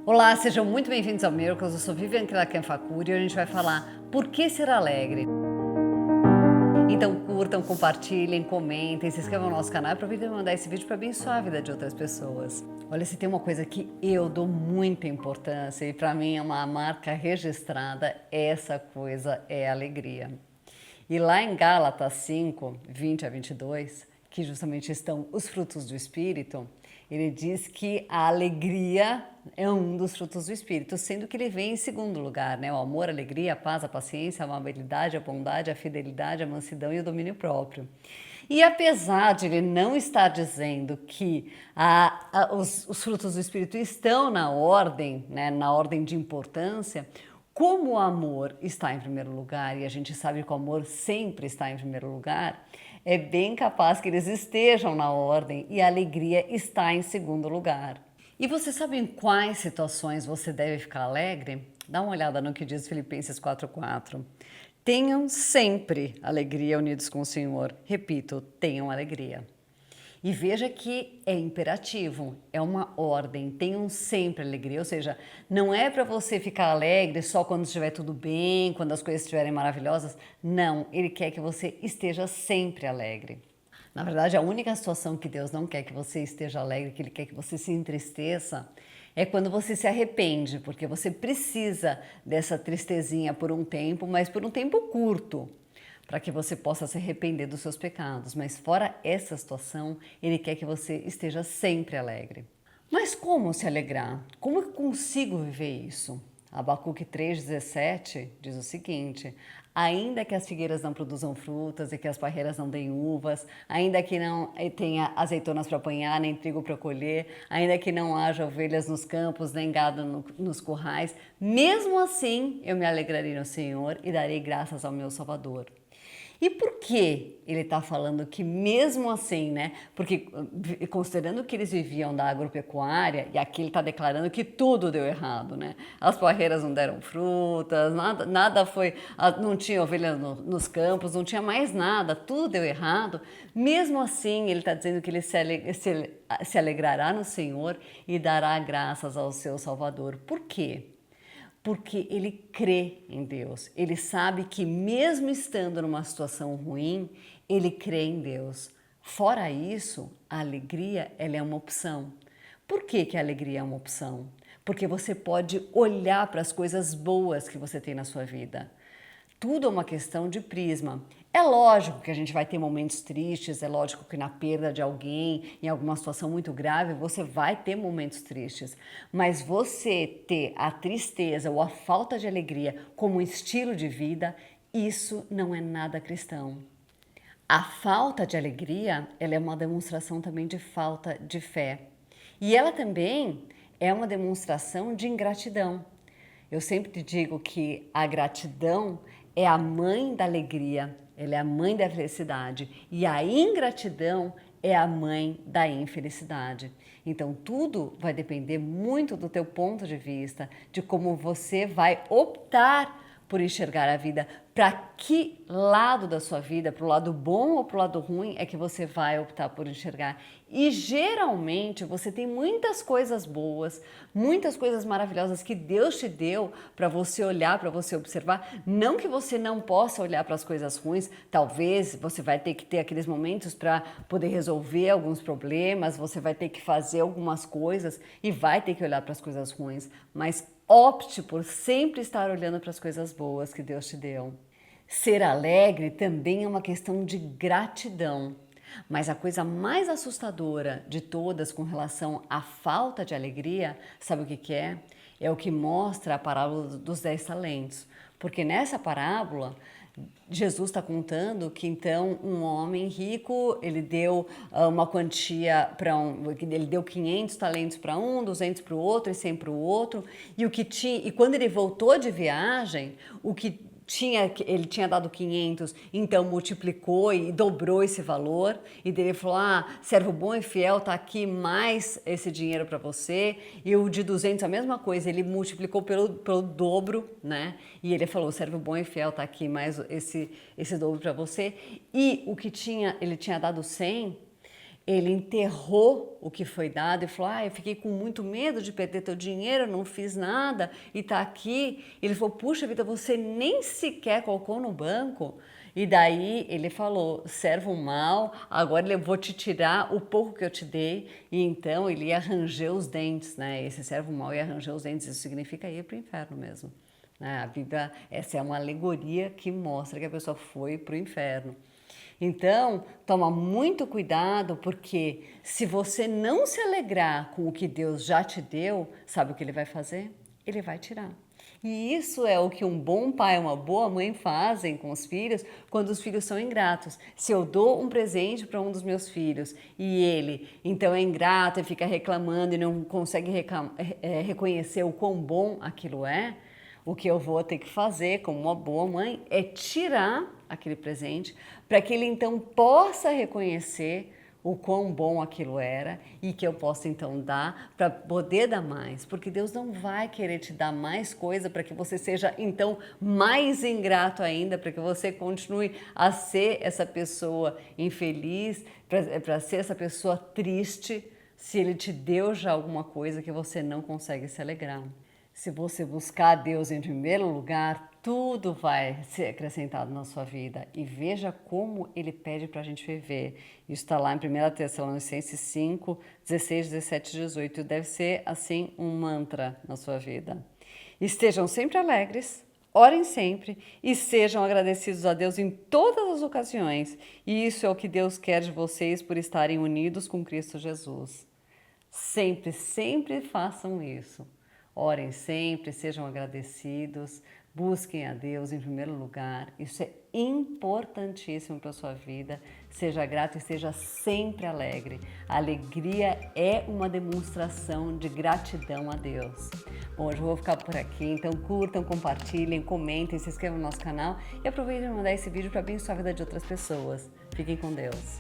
Olá, sejam muito bem-vindos ao Miracles. Eu sou Vivian Kilaken-Facuri e hoje a gente vai falar por que ser alegre. Então curtam, compartilhem, comentem, se inscrevam no nosso canal e aproveitem para mandar esse vídeo para abençoar a vida de outras pessoas. Olha, se tem uma coisa que eu dou muita importância e para mim é uma marca registrada, essa coisa é a alegria. E lá em Gálatas 5, 20 a 22, que justamente estão os frutos do Espírito, ele diz que a alegria é um dos frutos do Espírito, sendo que ele vem em segundo lugar, né? O amor, a alegria, a paz, a paciência, a amabilidade, a bondade, a fidelidade, a mansidão e o domínio próprio. E apesar de ele não estar dizendo que os frutos do Espírito estão na ordem, né, na ordem de importância, como o amor está em primeiro lugar, e a gente sabe que o amor sempre está em primeiro lugar, é bem capaz que eles estejam na ordem e a alegria está em segundo lugar. E você sabe em quais situações você deve ficar alegre? Dá uma olhada no que diz Filipenses 4:4. Tenham sempre alegria unidos com o Senhor. Repito, tenham alegria. E veja que é imperativo, é uma ordem, tenham sempre alegria, ou seja, não é para você ficar alegre só quando estiver tudo bem, quando as coisas estiverem maravilhosas, não, ele quer que você esteja sempre alegre. Na verdade, a única situação que Deus não quer que você esteja alegre, que Ele quer que você se entristeça, é quando você se arrepende, porque você precisa dessa tristezinha por um tempo, mas por um tempo curto, para que você possa se arrepender dos seus pecados. Mas fora essa situação, Ele quer que você esteja sempre alegre. Mas como se alegrar? Como eu consigo viver isso? Abacuque 3,17 diz o seguinte: ainda que as figueiras não produzam frutas e que as parreiras não deem uvas, ainda que não tenha azeitonas para apanhar, nem trigo para colher, ainda que não haja ovelhas nos campos, nem gado nos currais, mesmo assim eu me alegrarei no Senhor e darei graças ao meu Salvador. E por que ele está falando que mesmo assim, né? Porque considerando que eles viviam da agropecuária, e aqui ele está declarando que tudo deu errado, né? As parreiras não deram frutas, nada foi, não tinha ovelha nos campos, não tinha mais nada, tudo deu errado. Mesmo assim, ele está dizendo que ele se alegrará no Senhor e dará graças ao seu Salvador. Por quê? Porque ele crê em Deus, ele sabe que mesmo estando numa situação ruim, ele crê em Deus. Fora isso, a alegria ela é uma opção. Por que que a alegria é uma opção? Porque você pode olhar para as coisas boas que você tem na sua vida. Tudo é uma questão de prisma. É lógico que a gente vai ter momentos tristes, é lógico que na perda de alguém, em alguma situação muito grave, você vai ter momentos tristes. Mas você ter a tristeza ou a falta de alegria como estilo de vida, isso não é nada cristão. A falta de alegria, ela é uma demonstração também de falta de fé. E ela também é uma demonstração de ingratidão. Eu sempre digo que a gratidão é a mãe da alegria, ela é a mãe da felicidade, e a ingratidão é a mãe da infelicidade. Então tudo vai depender muito do teu ponto de vista, de como você vai optar por enxergar a vida. Para que lado da sua vida, para o lado bom ou para o lado ruim, é que você vai optar por enxergar. E geralmente você tem muitas coisas boas, muitas coisas maravilhosas que Deus te deu para você olhar, para você observar. Não que você não possa olhar para as coisas ruins, talvez você vai ter que ter aqueles momentos para poder resolver alguns problemas, você vai ter que fazer algumas coisas e vai ter que olhar para as coisas ruins, mas opte por sempre estar olhando para as coisas boas que Deus te deu. Ser alegre também é uma questão de gratidão. Mas a coisa mais assustadora de todas com relação à falta de alegria, sabe o que é? É o que mostra a parábola dos 10 talentos. Porque nessa parábola, Jesus está contando que então um homem rico, ele deu uma quantia para ele deu 500 talentos para um, 200 para o outro e 100 para o outro, e quando ele voltou de viagem, ele tinha dado 500, então multiplicou e dobrou esse valor, e daí ele falou: servo bom e fiel, tá aqui mais esse dinheiro para você. E o de 200 a mesma coisa, ele multiplicou pelo dobro, né? E ele falou: servo bom e fiel, tá aqui mais esse dobro para você. E o que ele tinha dado 100, Ele enterrou o que foi dado e falou, eu fiquei com muito medo de perder teu dinheiro, não fiz nada e tá aqui. Ele falou, puxa vida, você nem sequer colocou no banco. E daí ele falou, servo mau, agora eu vou te tirar o pouco que eu te dei. E então ele ia ranger os dentes, né? Esse servo mau ia ranger os dentes, isso significa ir para o inferno mesmo. A Bíblia, essa é uma alegoria que mostra que a pessoa foi para o inferno. Então, toma muito cuidado, porque se você não se alegrar com o que Deus já te deu, sabe o que Ele vai fazer? Ele vai tirar. E isso é o que um bom pai, uma boa mãe fazem com os filhos quando os filhos são ingratos. Se eu dou um presente para um dos meus filhos e ele então é ingrato e fica reclamando e não consegue reconhecer o quão bom aquilo é, o que eu vou ter que fazer como uma boa mãe é tirar aquele presente para que ele então possa reconhecer o quão bom aquilo era e que eu possa então dar para poder dar mais, porque Deus não vai querer te dar mais coisa para que você seja então mais ingrato ainda, para que você continue a ser essa pessoa infeliz, para ser essa pessoa triste, se Ele te deu já alguma coisa que você não consegue se alegrar. Se você buscar Deus em primeiro lugar, tudo vai ser acrescentado na sua vida. E veja como Ele pede para a gente viver. Isso está lá em 1 Tessalonicenses 5, 16, 17 e 18. Deve ser, assim, um mantra na sua vida. Estejam sempre alegres, orem sempre e sejam agradecidos a Deus em todas as ocasiões. E isso é o que Deus quer de vocês por estarem unidos com Cristo Jesus. Sempre, sempre façam isso. Orem sempre, sejam agradecidos, busquem a Deus em primeiro lugar. Isso é importantíssimo para a sua vida. Seja grato e seja sempre alegre. A alegria é uma demonstração de gratidão a Deus. Bom, hoje eu vou ficar por aqui, então curtam, compartilhem, comentem, se inscrevam no nosso canal e aproveitem para mandar esse vídeo para abençoar a vida de outras pessoas. Fiquem com Deus.